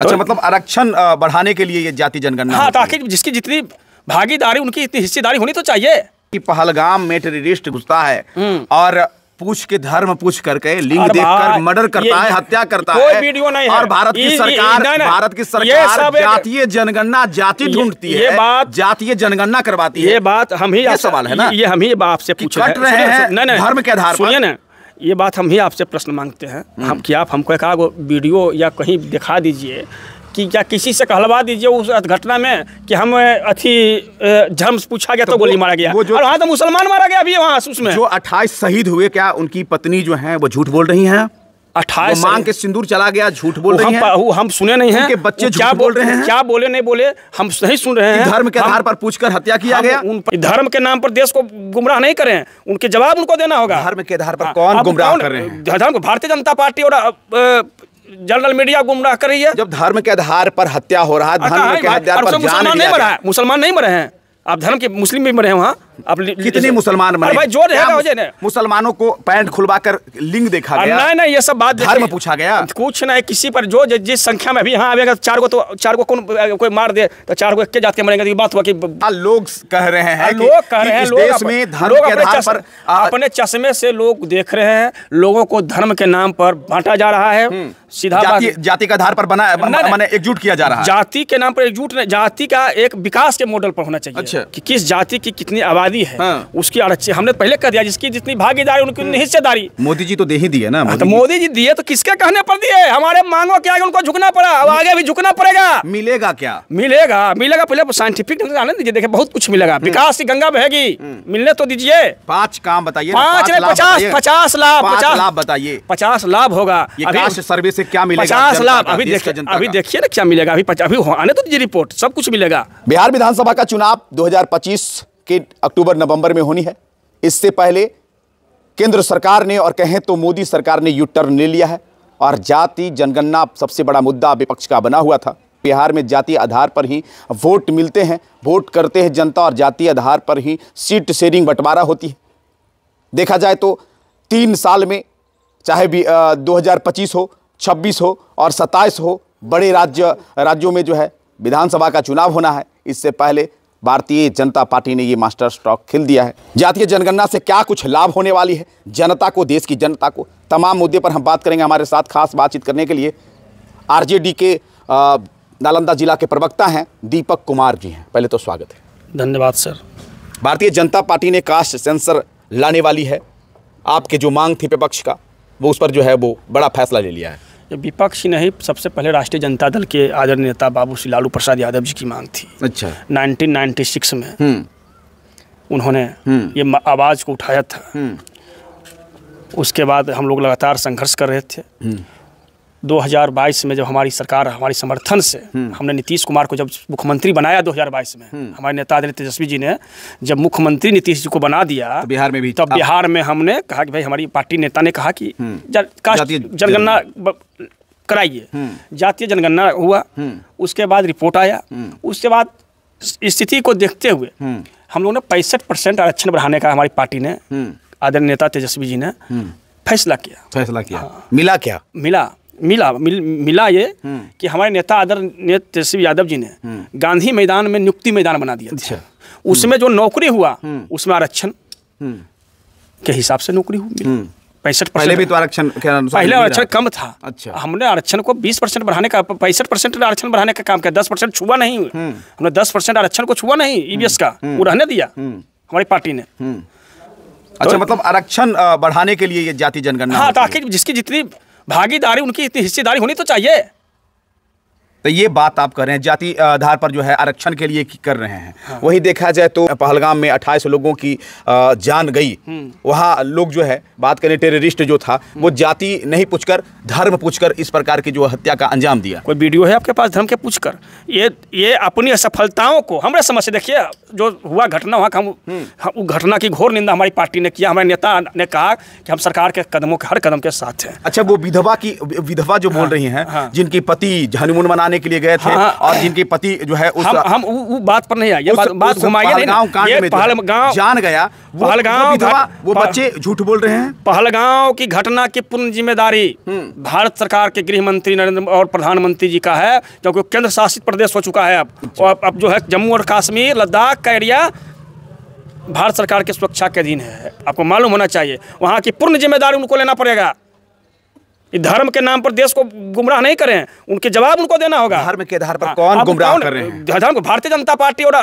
अच्छा, मतलब आरक्षण बढ़ाने के लिए ये जाति जनगणना। हाँ, ताकि जिसकी जितनी भागीदारी उनकी इतनी हिस्सेदारी होनी तो चाहिए। कि पहलगाम में टेररिस्ट घुसता है और पूछ के धर्म पूछ करके लिंग देखकर मर्डर करता है, हत्या करता है। कोई वीडियो नहीं है। और भारत की सरकार जातीय जनगणना जाति ढूंढती है, जातीय जनगणना करवाती है। ये बात हम ही सवाल है ना, ये हम ही आपसे पूछ रहे हैं धर्म के आधार पर। सुनिए ना, ये बात हम ही आपसे प्रश्न मांगते हैं हम कि आप हमको एक वीडियो या कहीं दिखा दीजिए कि क्या किसी से कहलवा दीजिए उस घटना में कि हम धर्म पूछा गया तो गोली मारा गया, और वहाँ तो मुसलमान मारा गया अभी वहाँ उसमें। जो 28 शहीद हुए, क्या उनकी पत्नी जो है वो झूठ बोल रही हैं? 28 मांग के सिंदूर चला गया, झूठ बोल रही हैं। हम सुने नहीं हैं, उनके बच्चे झूठ बोल रहे हैं। क्या बोले नहीं बोले हम नहीं सुन रहे हैं। धर्म के आधार पर पूछकर हत्या किया गया। धर्म के नाम पर देश को गुमराह नहीं करें, उनके जवाब उनको देना होगा। धर्म के आधार पर कौन गुमराह कर रहे हैं? धर्म भारतीय जनता पार्टी और जनरल मीडिया गुमराह कर रही है। जब धर्म के आधार पर हत्या हो रहा है, धर्म के आधार पर मुसलमान नहीं मरा है, मुसलमान नहीं मरे हैं। आप धर्म के मुस्लिम भी मरे हैं वहाँ। आप कितने मुसलमान मरे? भाई जो रहेगा मुसलमानों को पैंट खुलवाकर लिंग देखा गया। नहीं, ये सब बात धर्म पूछा गया, कुछ नहीं। किसी पर जो जिस संख्या में भी यहाँ आएगा, चार को कौन कोई मार दे तो 4 को एक जाते मरेंगे। बात हुआ कि लोग कह रहे हैं, देश में धर्म के आधार पर अपने चश्मे से लोग देख रहे हैं, लोगों को धर्म के नाम पर बांटा जा रहा है। सीधा जाति के आधार पर माने एकजुट किया जा रहा है। जाति के नाम पर एकजुट नहीं, जाति का एक विकास के मॉडल पर होना चाहिए। अच्छा। कि किस जाति की कितनी आबादी है, उसकी आरक्षण हमने पहले कह दिया, जिसकी जितनी भागीदारी उनकी हिस्सेदारी। मोदी जी तो दे ही दिए ना। तो मोदी जी दिए तो किसके कहने पर दिए? हमारे मांगों के आगे उनको झुकना पड़ा, अब आगे भी झुकना पड़ेगा। मिलेगा क्या? मिलेगा पहले साइंटिफिक आने दीजिए, देखिए बहुत कुछ मिलेगा। विकास की गंगा बहेगी, मिलने तो दीजिए। 5 काम बताइए। 50 लाभ बताइए। 50 लाभ होगा। सर्वे से क्या मिलेगा? 50 लाभ अभी देखिए ना क्या मिलेगा। अभी आने तो दीजिए रिपोर्ट, सब कुछ मिलेगा। बिहार विधानसभा का चुनाव 2025 के अक्टूबर नवंबर में होनी है। इससे पहले केंद्र सरकार ने और कहें तो मोदी सरकार ने यू टर्न ले लिया है और जाति जनगणना सबसे बड़ा मुद्दा विपक्ष का बना हुआ था। बिहार में जाति आधार पर ही वोट मिलते हैं, वोट करते हैं जनता और जाति आधार पर ही सीट शेयरिंग बंटवारा होती है। देखा जाए तो 3 साल में चाहे भी 2025 हो, 26 हो और 27 हो, बड़े राज्यों में जो है विधानसभा का चुनाव होना है। इससे पहले भारतीय जनता पार्टी ने ये मास्टर स्ट्रोक खेल दिया है। जातीय जनगणना से क्या कुछ लाभ होने वाली है जनता को, देश की जनता को, तमाम मुद्दे पर हम बात करेंगे। हमारे साथ खास बातचीत करने के लिए आरजेडी के नालंदा जिला के प्रवक्ता हैं दीपक कुमार जी हैं। पहले तो स्वागत है। धन्यवाद सर। भारतीय जनता पार्टी ने कास्ट सेंसर लाने वाली है। आपके जो मांग थी विपक्ष का, वो उस पर जो है वो बड़ा फैसला ले लिया है। विपक्ष ही नहीं, सबसे पहले राष्ट्रीय जनता दल के आदरणीय नेता बाबू श्री लालू प्रसाद यादव जी की मांग थी। अच्छा। 1996 में उन्होंने ये आवाज़ को उठाया था। उसके बाद हम लोग लगातार संघर्ष कर रहे थे। 2022 में जब हमारी सरकार हमारी समर्थन से हमने नीतीश कुमार को जब मुख्यमंत्री बनाया 2022 में, हमारे नेता आदरणीय तेजस्वी जी ने जब मुख्यमंत्री नीतीश जी को बना दिया तो बिहार में भी, तब बिहार में हमने कहा कि भाई हमारी पार्टी नेता ने कहा कि जनगणना कराइए। जातीय जनगणना हुआ, उसके बाद रिपोर्ट आया। उसके बाद स्थिति को देखते हुए हम लोगों ने 65% आरक्षण बढ़ाने का हमारी पार्टी ने, आदरणीय नेता तेजस्वी जी ने फैसला किया। हाँ। मिला क्या? मिला ये कि हमारे नेता आदरणीय तेजस्वी यादव जी ने गांधी मैदान में नियुक्ति मैदान बना दिया। अच्छा। उसमें जो नौकरी हुआ उसमें आरक्षण के हिसाब से नौकरी हुई। 65%। पहले भी तो आरक्षण पहले आरक्षण कम था। अच्छा। हमने आरक्षण को 20% बढ़ाने का, 65% आरक्षण बढ़ाने का काम किया। 10% छुआ नहीं, हमने 10% आरक्षण को छुआ नहीं ईवीएस का, वो रहने दिया हमारी पार्टी ने। अच्छा, मतलब आरक्षण बढ़ाने के लिए ये जाति जनगणना। हाँ, ताकि जिसकी जितनी भागीदारी उनकी इतनी हिस्सेदारी होनी तो चाहिए। तो ये बात आप कर रहे हैं जाति आधार पर जो है आरक्षण के लिए कर रहे हैं। हाँ। वही देखा जाए तो पहलगाम में 28 लोगों की जान गई। वहाँ लोग जो है बात करें, टेररिस्ट जो था वो जाति नहीं पूछकर धर्म पूछकर इस प्रकार की जो हत्या का अंजाम दिया। कोई वीडियो है आपके पास धर्म के पूछकर? ये अपनी असफलताओं को हमारे समझ से देखिए, जो हुआ घटना वहाँ हम घटना की घोर निंदा हमारी पार्टी ने किया। हमारे नेता ने कहा कि हम सरकार के कदमों के हर कदम के साथ हैं। अच्छा, वो विधवा जो बोल रही हैं, जिनकी पति हनीमून मनाने छुड़ाने के लिए गए थे और जिनके पति जो है उस हम वो बात पर नहीं आए, ये बात घुमाइए नहीं ना। ये पहलगांव जान गया, वो बच्चे झूठ बोल रहे हैं। पहलगांव की घटना की पूर्ण जिम्मेदारी भारत सरकार के गृह मंत्री नरेंद्र और प्रधानमंत्री जी का है, क्योंकि केंद्र शासित प्रदेश हो चुका है अब जो है जम्मू और कश्मीर लद्दाख का एरिया भारत सरकार की सुरक्षा के अधीन है। आपको मालूम होना चाहिए, वहाँ की पूर्ण जिम्मेदारी उनको लेना पड़ेगा। धर्म के नाम पर देश को गुमराह नहीं करें, उनके जवाब उनको देना होगा। धर्म के आधार पर कौन गुमराह कर रहे हैं? धर्म, भारतीय जनता पार्टी और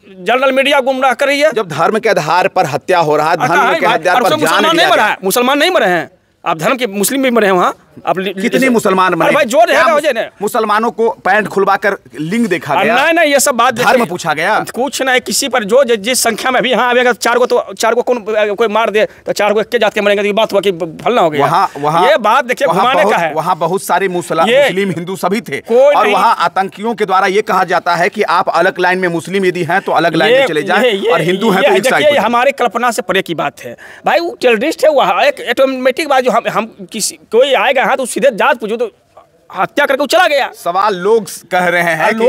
जनरल मीडिया गुमराह कर रही है। जब धर्म के आधार पर हत्या हो रहा है, धर्म के आधार पर मुसलमान नहीं मरा है, मुसलमान नहीं मरे हैं। आप धर्म के मुस्लिम भी मरे हैं वहाँ। आप कितने मुसलमान मरे? भाई जो रहेगा हो जाए। मुसलमानों को पैंट खुलवाकर लिंग देखा गया। नहीं, ये सब बात धर्म पूछा गया, कुछ नहीं। किसी पर जो जिस संख्या में भी यहाँ आएगा, चार को कोई मार दे तो 4 को एक जात के मरेंगे, बात हुआ कि फलना हो गया। वहाँ ये बात देखिए घुमाने का है। वहाँ बहुत सारे मुस्लिम हिंदू सभी थे और वहाँ आतंकियों के द्वारा ये कहा जाता है कि आप अलग लाइन में मुस्लिम यदि हैं तो अलग लाइन में चले जाएं और हिंदू हैं तो एक साइड पर। हमारी कल्पना से परे की बात है भाई। वो टेररिस्ट है, वहाँ एक ऑटोमेटिक बात, जो हम किसी कोई आएगा यहाँ तो सीधे जात पूछो तो हत्या करके चला गया। सवाल लोग कह रहे हैं कि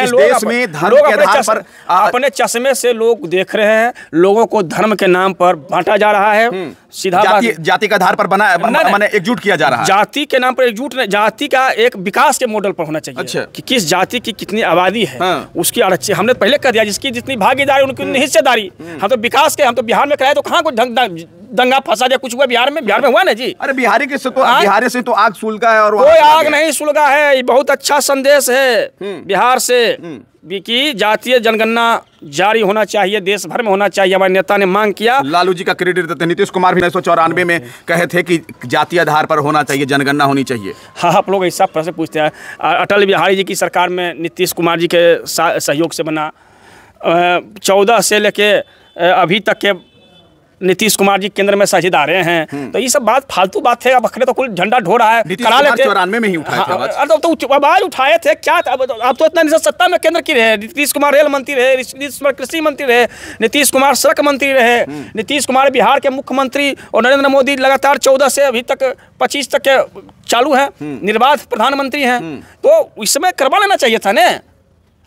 इस देश में धर्म के आधार पर अपने चश्मे से लोग देख रहे हैं, लोगों को धर्म के नाम पर बांटा जा रहा है। सीधा जाति के आधार पर माने एकजुट किया जा रहा है। जाति के नाम पर एकजुट नहीं, जाति का एक विकास के मॉडल पर होना चाहिए। अच्छा। कि किस जाति की कितनी आबादी है उसकी आरक्षण हमने पहले कर दिया, जिसकी जितनी भागीदारी उनकी हिस्सेदारी। हम तो विकास के, हम तो बिहार में कराए तो कहाँ कोई दंगा फंसा दिया, कुछ हुआ बिहार में हुआ ना जी। अरे बिहारी से तो आग सुलगा है और कोई आग नहीं सुलगा है। ये बहुत अच्छा संदेश है बिहार से कि जातीय जनगणना जारी होना चाहिए, देश भर में होना चाहिए। हमारे नेता ने मांग किया। लालू जी का क्रेडिट देते हैं। नीतीश कुमार भी 1994 में कहे थे कि जातीय आधार पर होना चाहिए, जनगणना होनी चाहिए। हाँ, आप लोग ऐसा प्रश्न पूछते हैं। अटल बिहारी जी की सरकार में नीतीश कुमार जी के सहयोग से बना। 14 से लेके अभी तक के नीतीश कुमार जी केंद्र में साझेदार हैं। तो ये सब बात फालतू बात है। अब अखरे तो कुल झंडा ढो रहा है। करा लेते 94 में ही उठाए थे आवाज उठाए थे क्या? अब तो इतना सत्ता में केंद्र की रहे। नीतीश कुमार रेल मंत्री रहे, नीतीश कुमार कृषि मंत्री रहे, नीतीश कुमार सड़क मंत्री रहे, नीतीश कुमार बिहार के मुख्यमंत्री और नरेंद्र मोदी लगातार 14 से अभी तक 25 तक के चालू है, निर्बाध प्रधानमंत्री हैं। तो इसमें करवा लेना चाहिए था ना।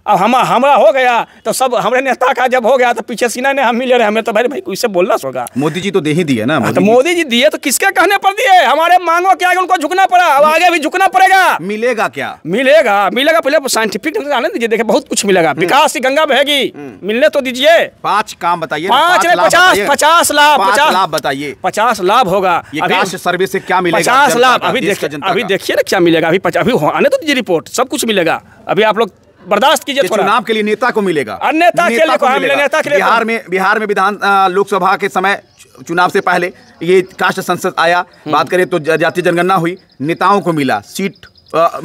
अब हमारा हो गया तो सब हमारे नेता का जब हो गया तो पीछे सीना ने हम मिले रहे। हमें तो भाई इससे बोलना होगा। मोदी जी तो दे ही दिए ना। तो मोदी जी दिए तो किसके कहने पर दिए? हमारे मांगों के आगे उनको झुकना पड़ा। अब आगे भी झुकना पड़ेगा। मिलेगा क्या? मिलेगा पहले साइंटिफिक आने दीजिए। देखिए बहुत कुछ मिलेगा। विकास की गंगा बहेगी, मिलने तो दीजिए। 5 काम बताइए। 50 लाभ बताइए। 50 लाभ होगा। अभी सर्वे से क्या मिलेगा? 50 लाभ अभी देखिए ना क्या मिलेगा। अभी आने तो दीजिए रिपोर्ट, सब कुछ मिलेगा। अभी आप लोग बर्दाश्त कीजिए। चुनाव के लिए नेता को मिलेगा। नेता के लिए बिहार में विधान लोकसभा के समय चुनाव से पहले ये कास्ट संसद आया। बात करें तो जातीय जनगणना हुई, नेताओं को मिला, सीट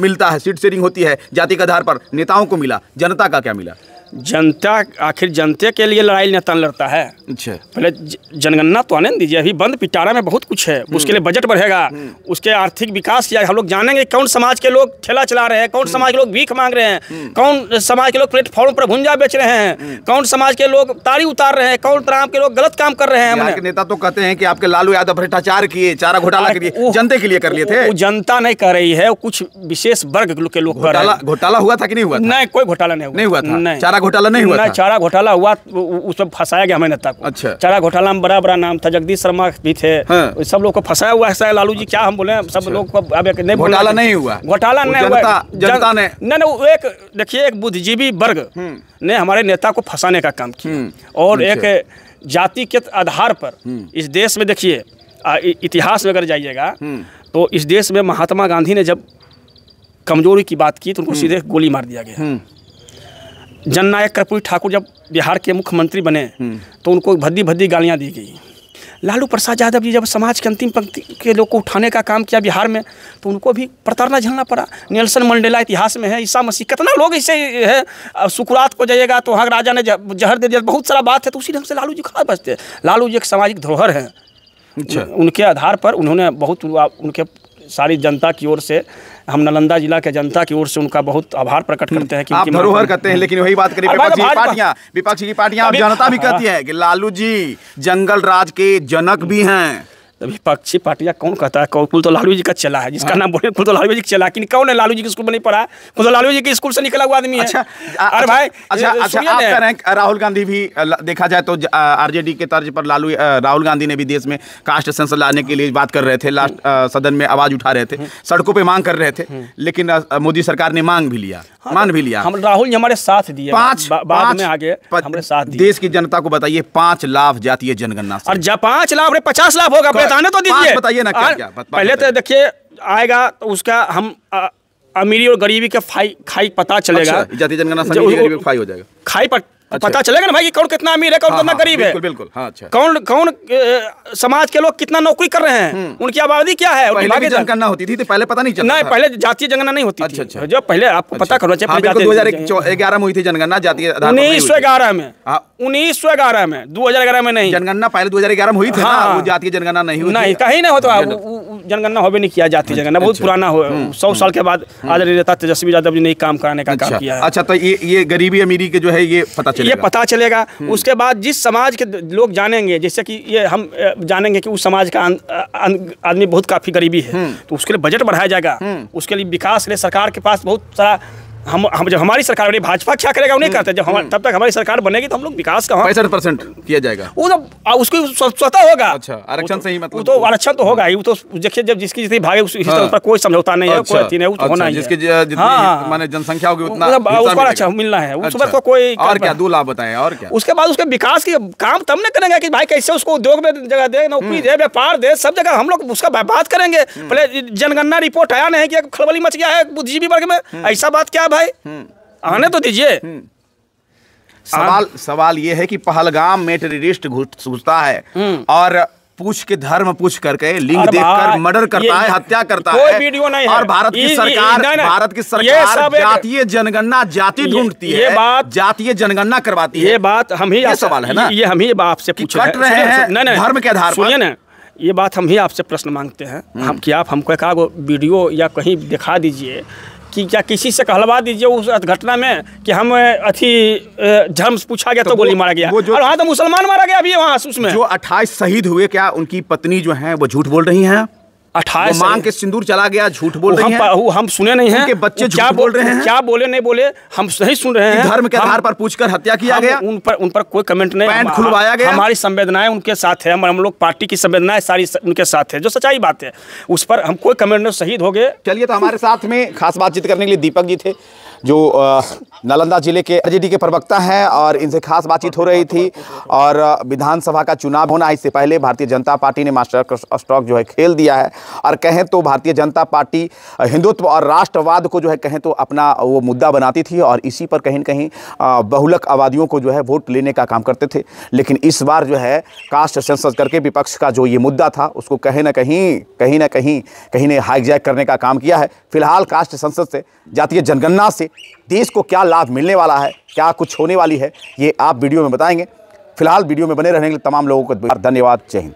मिलता है, सीट शेयरिंग होती है जाति के आधार पर। नेताओं को मिला, जनता का क्या मिला? जनता आखिर जनता के लिए लड़ाई नेता लड़ता है। अच्छा, पहले जनगणना तो आने दीजिए। अभी बंद पिटारा में बहुत कुछ है, उसके लिए बजट बढ़ेगा, उसके आर्थिक विकास किया। हम लोग जानेंगे कौन समाज के लोग ठेला चला रहे हैं, कौन समाज के लोग भीख मांग रहे हैं, कौन समाज के लोग प्लेटफॉर्म पर भुंजा बेच रहे हैं, कौन समाज के लोग ताड़ी उतार रहे हैं, कौन तरह के लोग गलत काम कर रहे हैं। नेता तो कहते हैं कि आपके लालू यादव भ्रष्टाचार किए, चारा घोटाला किए, जनता के लिए कर लिए थे। जनता नहीं कर रही है, कुछ विशेष वर्ग के लोग कर रहे हैं। घोटाला हुआ था कि नहीं हुआ? नहीं, कोई घोटाला नहीं हुआ था। चारा घोटाला नहीं हुआ? चारा घोटाला हुआ, उसमें फंसाया गया हमें नेता को। अच्छा। चारा घोटाला में बड़ा नाम था, जगदीश शर्मा भी थे। सब लोग को फंसाया हुआ है। लालू जी क्या हम बोले, सब लोग को अब नहीं, घोटाला नहीं हुआ। घोटाला नहीं हुआ। जनता ने नहीं, एक देखिए एक बुद्धिजीवी वर्ग ने हमारे नेता को फंसाने का काम किया। और एक जाति के आधार पर इस देश में देखिए, इतिहास में अगर जाइएगा तो इस देश में महात्मा गांधी ने जब कमजोरी की बात की तो उनको सीधे गोली मार दिया गया। जननायक कर्पूरी ठाकुर जब बिहार के मुख्यमंत्री बने तो उनको भद्दी गालियां दी गई। लालू प्रसाद यादव जी जब समाज के अंतिम पंक्ति के लोग को उठाने का काम किया बिहार में तो उनको भी प्रताड़ना झेलना पड़ा। नेल्सन मंडेला इतिहास में है, ईसा मसीह, कितना लोग ऐसे है। शुक्रवार को जाइएगा तो वहाँ राजा ने जहर दे दिया, बहुत सारा बात है। तो उसी ढंग से लालू जी खा बचते। लालू जी एक सामाजिक धरोहर है। उनके आधार पर उन्होंने बहुत, उनके सारी जनता की ओर से, हम नालंदा जिला के जनता की ओर से उनका बहुत आभार प्रकट करते हैं कि आप धरोहर करते हैं। लेकिन वही बात करें विपक्षी की पार्टियां और जनता भी कहती है कि लालू जी जंगल राज के जनक भी हैं। विपक्षी पार्टियां कौन कहता है कुल तो लालू जी का चला है, जिसका नाम बोले कुल तो लालू जी का चला, कि कौन है लालू जी के स्कूल में नहीं पढ़ा है, कुल तो लालू जी के स्कूल से निकला हुआ आदमी है। अच्छा, अरे भाई अच्छा, आप कह रहे हैं राहुल गांधी भी, देखा जाए तो आरजेडी के तर्ज पर राहुल गांधी ने भी देश में कास्ट सेंसस लाने के लिए बात कर रहे थे, लास्ट सदन में आवाज उठा रहे थे, सड़कों पे मांग कर रहे थे, लेकिन मोदी सरकार ने मान भी लिया। हम राहुल जी हमारे साथ दिए, बाद में आगे हमारे साथ दिए। देश की जनता को बताइए 5 लाभ जातीय जनगणना से, और 5 लाभ 50 लाभ होगा, बताने तो दीजिए, बताइए ना क्या। पहले तो देखिए आएगा तो उसका हम अमीरी और गरीबी का खाई पता चलेगा। अच्छा, जातीय जनगणना से अमीरी गरीबी खाई हो जाएगा, खाई पर पता चलेगा ना भाई कि कौन कितना अमीर है, कौन कितना गरीब है। बिल्कुल, हाँ, अच्छा। कौन समाज के लोग कितना नौकरी कर रहे हैं, उनकी आबादी क्या है। पहले जनगणना होती थी तो पहले पता नहीं चलता। नहीं, पहले जातीय जनगणना नहीं होती थी। अच्छा, जो पहले आपको पता करना चाहिए। 2011 में हुई थी जनगणना जातीय, 1911 में, 1911 में, 2011 में नहीं। जनगणना पहले 2011 में हुई थी ना, वो जातीय जनगणना नहीं हुई, नहीं कहीं नहीं होता, जनगणना होबे नहीं किया जातीय जनगणना, बहुत पुराना हो, 100 साल के बाद आदरणीय नेता तेजस्वी यादव जी ने काम कराने का काम किया है। अच्छा, तो ये गरीबी अमीरी के जो है ये पता चलेगा। उसके बाद जिस समाज के लोग जानेंगे, जैसे कि ये हम जानेंगे कि उस समाज का आदमी बहुत काफी गरीबी है, तो उसके लिए बजट बढ़ाया जाएगा, उसके लिए विकास के लिए सरकार के पास बहुत सारा, हम जब हमारी सरकार बनी, भाजपा क्या करेगा नहीं करते, जब तब तक हमारी सरकार बनेगी तो हम लोग विकास का 65% किया जाएगा, वो तो उसको स्वतः होगा। अच्छा, आरक्षण से ही मतलब, वो तो आरक्षण तो होगा ही, वो तो देखिए जब जिसकी जितनी भागे उस पर कोई समझौता नहीं है, कोई अति नहीं, वो तो होना ही है। जिसकी जितनी माने जनसंख्या होगी उतना उसको अच्छा मिलना है, उस पर कोई। और क्या 2 लाभ बताएं, और क्या उसके बाद उसके विकास के काम तब न करेंगे कि भाई कैसे उसको उद्योग में जगह दे, नौकरी दे, व्यापार दे, सब जगह हम लोग उसका बात करेंगे। पहले जनगणना रिपोर्ट आया नहीं कि खलबली मच गया है बुद्धिजीवी वर्ग में, ऐसा बात क्या भाई, आने तो दीजिए। सवाल ये है कि पहलगाम में टेररिस्ट घुसता है और पूछ के धर्म पूछ करके लिंग देखकर मर्डर करता है, हत्या करता है, कोई वीडियो नहीं है। और भारत की सरकार जातीय जनगणना जाति ढूंढती है, जातीय जनगणना करवाती है। ये बात हम ही, सवाल है ना, ये हम ही आपसे पूछ रहे हैं धर्म के आधार पर। सुनिए ना, ये बात हम ही आपसे प्रश्न मांगते हैं, हम कि आप हमको एक वीडियो या कहीं दिखा दीजिए कि क्या किसी से कहलवा दीजिए उस घटना में कि हम धर्म पूछा गया तो गोली मारा गया, और वहाँ तो मुसलमान मारा गया अभी वहाँ उसमें। जो 28 शहीद हुए, क्या उनकी पत्नी जो है वो झूठ बोल रही हैं? 28 मांग के सिंदूर चला गया, झूठ बोल रही हैं। हम सुने नहीं हैं, उनके बच्चे झूठ बोल रहे हैं, क्या बोले नहीं बोले हम सही सुन रहे हैं। धर्म के आधार पर पूछकर हत्या किया गया, उन पर कोई कमेंट नहीं, पैंट खुलवाया गया। हमारी संवेदनाएं उनके साथ है, हम लोग पार्टी की संवेदनाएं सारी उनके साथ है, जो सच्चाई बात है उस पर हम कोई कमेंट नहीं। शहीद हो गए। चलिए, तो हमारे साथ में खास बातचीत करने के लिए दीपक जी थे, जो नालंदा जिले के आरजेडी के प्रवक्ता हैं, और इनसे खास बातचीत हो रही थी। और विधानसभा का चुनाव होना, इससे पहले भारतीय जनता पार्टी ने मास्टर स्ट्रोक जो है खेल दिया है, और कहें तो भारतीय जनता पार्टी हिंदुत्व और राष्ट्रवाद को जो है कहें तो अपना वो मुद्दा बनाती थी, और इसी पर कहीं न कहीं बहुलक आबादियों को जो है वोट लेने का काम करते थे। लेकिन इस बार जो है कास्ट सेंसस करके विपक्ष का जो ये मुद्दा था उसको कहीं ना कहीं ने हाईजैक करने का काम किया है। फिलहाल कास्ट सेंसस से, जातीय जनगणना से देश को क्या लाभ मिलने वाला है, क्या कुछ होने वाली है, ये आप वीडियो में बताएंगे। फिलहाल वीडियो में बने रहने के लिए तमाम लोगों को धन्यवाद। जय हिंद।